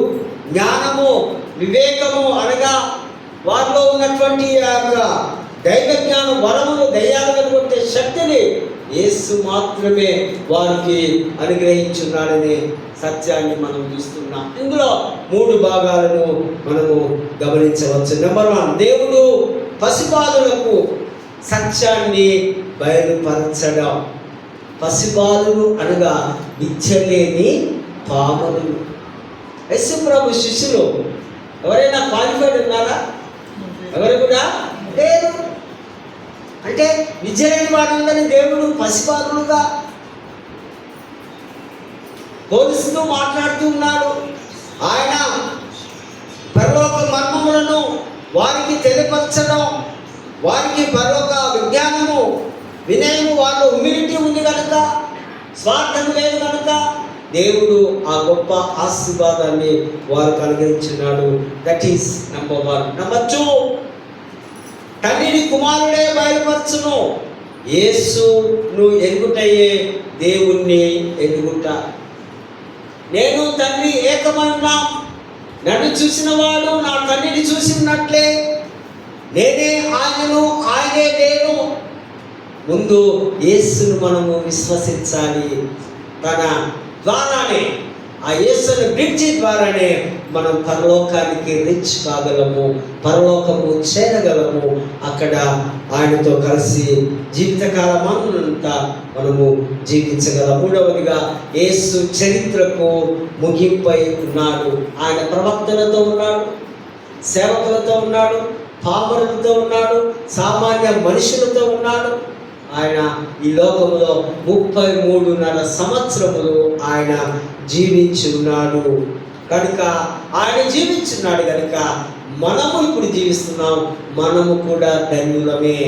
జ్ఞానము, వివేకము అనగా వారిలో ఉన్నటువంటి దైవ జ్ఞానం, వరములు, దయ్యాలు కనుగొట్టే శక్తిని యేసు మాత్రమే వారికి అనుగ్రహించున్నాడనే సత్యాన్ని మనం చూస్తున్నాం. ఇందులో 3 భాగాలను మనము గమనించవచ్చు. నెంబర్ 1, దేవుడు పసిబాలులకు సత్యాన్ని బయలుపరచడం. పసిబాలులు అనగా విద్యలేని పామరులు. యేసు ప్రభు శిష్యులు ఎవరైనా క్వాలిఫైడ్ ఉన్నారా? ఎవరు కూడా లేరు. అంటే విద్య లేని వారందరినీ దేవుడు పసిబాలులుగా పోలిస్తూ మాట్లాడుతూ ఉన్నాడు. ఆయన పరలోక మర్మములను వారికి తెలియపరచడం, వారికి పరలోక విజ్ఞానము, వినయము, వాళ్ళు హ్యూమిలిటీ ఉంది కనుక, స్వార్థం లేదు కనుక దేవుడు ఆ గొప్ప ఆశీర్వాదాన్ని వారికి అనుగ్రహించున్నాడు. That is number 1. నెంబర్ 2, తండ్రిని కుమారుడే బయలుపరచును. యేసును ఎరుగుటయే దేవుణ్ణి ఎరుగుట. నేను తండ్రి ఏకమన్నా, నన్ను చూసిన వాడు నా తండ్రిని చూసినట్లే నేనే ఆయనను, ఆయనే నేను. ముందు యేసును మనము విశ్వసించాలి. తన ద్వారానే, ఆ యేసుని బ్రిడ్జి ద్వారానే మనం పరలోకానికి రీచ్ కాగలము, పరలోకము చేరగలము. అక్కడ ఆయనతో కలిసి జీవితకాలం అంతా మనము జీవించగలం. మూడవదిగా, యేసు చరిత్రకు ముగింపై ఉన్నాడు. ఆయన ప్రవక్తలతో ఉన్నాడు, సేవకులతో ఉన్నాడు, పామరులతో ఉన్నాడు, సామాన్య మనుషులతో ఉన్నాడు. ఆయన ఈ లోకంలో 33.5 సంవత్సరములు ఆయన జీవించి ఉన్నాడు. కనుక ఆయన జీవించున్నాడు కనుక మనము ఇప్పుడు జీవిస్తున్నాం. మనము కూడా ధన్యులమే.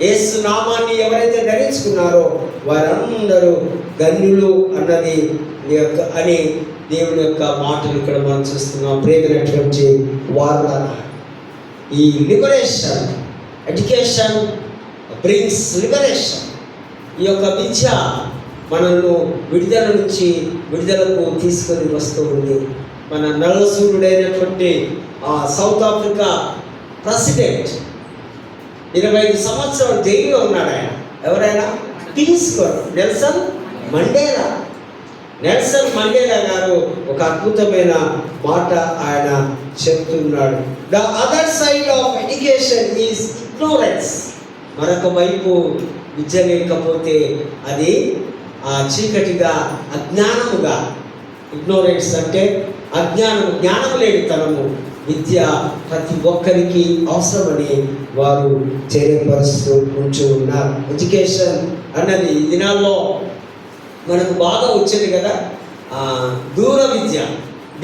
యేసు నామాన్ని ఎవరైతే ధరించుకున్నారో వారందరూ ధన్యులు అన్నది అని దేవుని యొక్క మాటలు ఇక్కడ మనం చూస్తున్నాం. ప్రేమైనటువంటి వారులారా, ఈ లిబరేషన్, ఎడ్యుకేషన్ బ్రింగ్స్ లిబరేషన్. ఈ యొక్క విద్య మనల్ని విడుదల నుంచి విడుదలకు తీసుకొని వస్తూ ఉంది. మన నల్లసూరుడైనటువంటి సౌత్ ఆఫ్రికా ప్రెసిడెంట్ 25 సంవత్సరాలు జైల్లో ఉన్నాడు. ఆయన ఎవరైనా తీసుకోరు, నెల్సన్ మండేలా. నెల్సన్ మండేలా గారు ఒక అద్భుతమైన మాట ఆయన చెప్తున్నాడు. The other side of education is ignorance. మరొక వైపు విద్య లేకపోతే అది చీకటిగా, అజ్ఞానముగా. ఇగ్నోరెన్స్ అంటే అజ్ఞానము, జ్ఞానం లేనితనము. విద్య ప్రతి ఒక్కరికి అవసరమని వారు తెలియపరుస్తూ ఉంటూ ఉన్నారు. ఎడ్యుకేషన్ అన్నది ఈ దినాల్లో మనకు బాగా వచ్చింది కదా, దూర విద్య,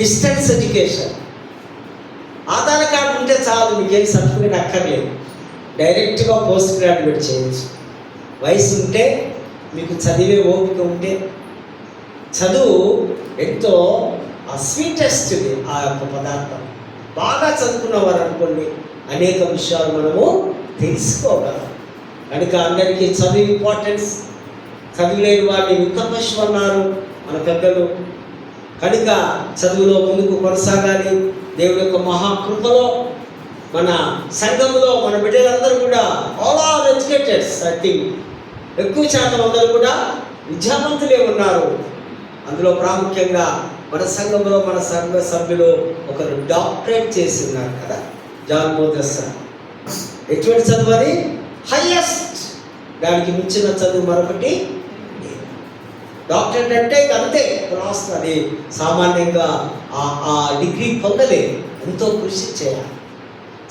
డిస్టెన్స్ ఎడ్యుకేషన్. ఆధార్ కార్డు ఉంటే చాలు, మీకేం సర్టిఫికేట్ అక్కర్లేదు, డైరెక్ట్గా పోస్ట్ గ్రాడ్యుయేట్ చేయొచ్చు. వయసు ఉంటే, మీకు చదివే ఓపిక ఉంటే, చదువు ఎంతో స్వీటెస్ట్ ఆ యొక్క పదార్థం. బాగా చదువుకున్నవారు అనుకోండి, అనేక విషయాలు మనము తెలుసుకోగలం. కనుక అందరికీ చదువు ఇంపార్టెన్స్. చదువులేని వారిని విత్తపశు అన్నారు మన పెద్దలు. కనుక చదువులో ముందుకు కొనసాగాలి. దేవుడి యొక్క మహాకృపలో మన సంఘంలో మన బిడ్డలందరూ కూడా all are educateds. I think ఎక్కువ శాతం అందరూ కూడా విద్యావంతులే ఉన్నారు. అందులో ప్రాముఖ్యంగా మన సంఘంలో మన సంఘ సభ్యులు ఒకరు డాక్టరేట్ చేసి ఉన్నారు కదా, జాన్ మోదస్. ఎటువంటి చదువు అది? హైయెస్ట్. దానికి మించిన చదువు మరొకటి డాక్టరేట్ అంటే అంతే క్లాస్. అది సామాన్యంగా ఆ డిగ్రీ పొందలేదు, ఎంతో కృషి చేయాలి.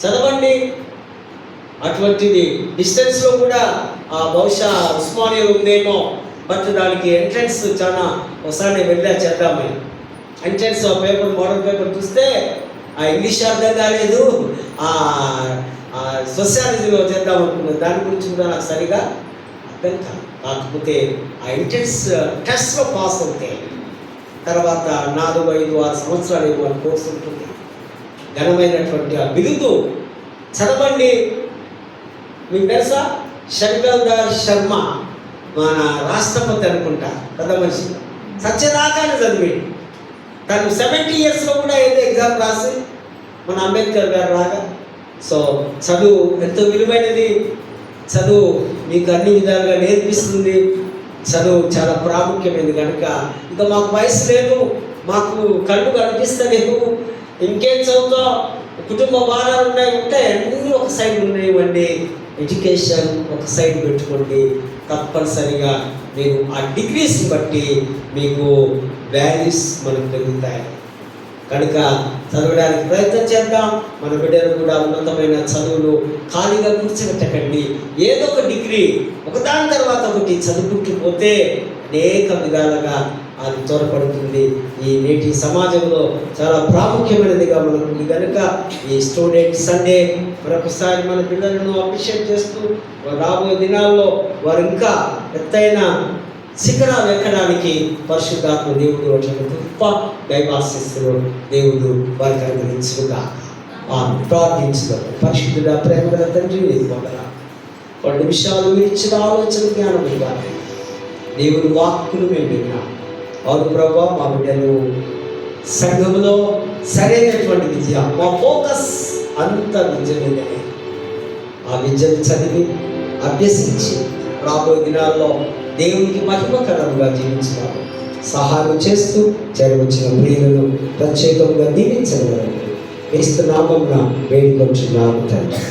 చదవండి. అటువంటిది డిస్టెన్స్లో కూడా బహుశా ఉస్మానియా ఉందేమో, బట్ దానికి ఎంట్రన్స్ చాలా ఒకసారి నేను వెళ్ళా చేద్దామని. ఎంట్రన్స్ పేపర్, మోడల్ పేపర్ చూస్తే ఇంగ్లీష్ అర్థం కాలేదు, సోషాలజీలో చేద్దాం అనుకున్నాను. దాని గురించి కూడా నాకు సరిగా అర్థం కాదు. కాకపోతే ఆ ఎంట్రన్స్ టెస్ట్లో పాస్ అవుతే తర్వాత 4, 5, 6 సంవత్సరాలు ఏమో కోర్సు ఉంటుంది. ఘనమైనటువంటి ఆ బిరుదు చదవండి. మీకు తెలుసా, శంకర్దాస్ శర్మ మన రాష్ట్రపతి అనుకుంటా, పెద్ద మనిషి, సత్యదాకానే చదివి తను 70 ఇయర్స్లో కూడా ఏదో ఎగ్జామ్ రాసి మన అంబేద్కర్ గారు లాగా. సో చదువు ఎంతో విలువైనది. చదువు మీకు అన్ని విధాలుగా నేర్పిస్తుంది. చదువు చాలా ప్రాముఖ్యమైనది. కనుక ఇంకా మాకు వయసు లేదు, మాకు కళ్ళు కనిపిస్తలేవు, ఇంకేం చదువుతాం, కుటుంబ భారాలు ఉంటాయి, అన్నీ ఒక సైడ్ ఉన్నాయివ్వండి. ఎడ్యుకేషన్ ఒక సైడ్ పెట్టుకోండి. తప్పనిసరిగా మీరు ఆ డిగ్రీస్ని బట్టి మీకు వాల్యూస్ మనకు పెరుగుతాయి. కనుక చదవడానికి ప్రయత్నం చేద్దాం. మన బిడ్డలు కూడా ఉన్నతమైన చదువులు ఖాళీగా కూర్చోబెట్టకండి. ఏదో ఒక డిగ్రీ ఒకదాని తర్వాత ఒకటి చదువుకుంటూ పోతే అనేక విధాలుగా అది తోడ్పడుతుంది. ఈ నేటి సమాజంలో చాలా ప్రాముఖ్యమైనదిగా మనకు కనుక ఈ స్టూడెంట్ సండే మరొకసారి మన పిల్లలను అప్రిషియేట్ చేస్తూ రాబోయే దినాల్లో వారు ఇంకా ఎత్తైన శిఖరాలు ఎక్కడానికి పరిశుద్ధాత్మ దేవుడు అటువంటి గొప్ప దైవాశిస్తులు దేవుడు వారికి అనుగ్రహించుగా ప్రార్థించుగా. పరిశుద్ధుడ ప్రేమగల తండ్రి, నీకు వందనాలు. 2 నిమిషాలు మీరు ఇచ్చిన ఆలోచన జ్ఞానం ఇవ్వాలి. దేవుని వాక్కులు మేము విన్నాం. అవును ప్రభా, మా బిడ్డలు సంఘంలో సరైనటువంటి విద్య, మా ఫోకస్ అంత విద్య మీదనే. ఆ విద్యను చదివి అభ్యసించి రాబోయే దినాల్లో దేవునికి మహిమకరంగా జీవించడం సహాయం చేస్తూ చేరవచ్చిన ప్రియులను ప్రత్యేకంగా దీవించగలరు. క్రీస్తు నామమున వేడుకొంచున్నాము తండ్రి.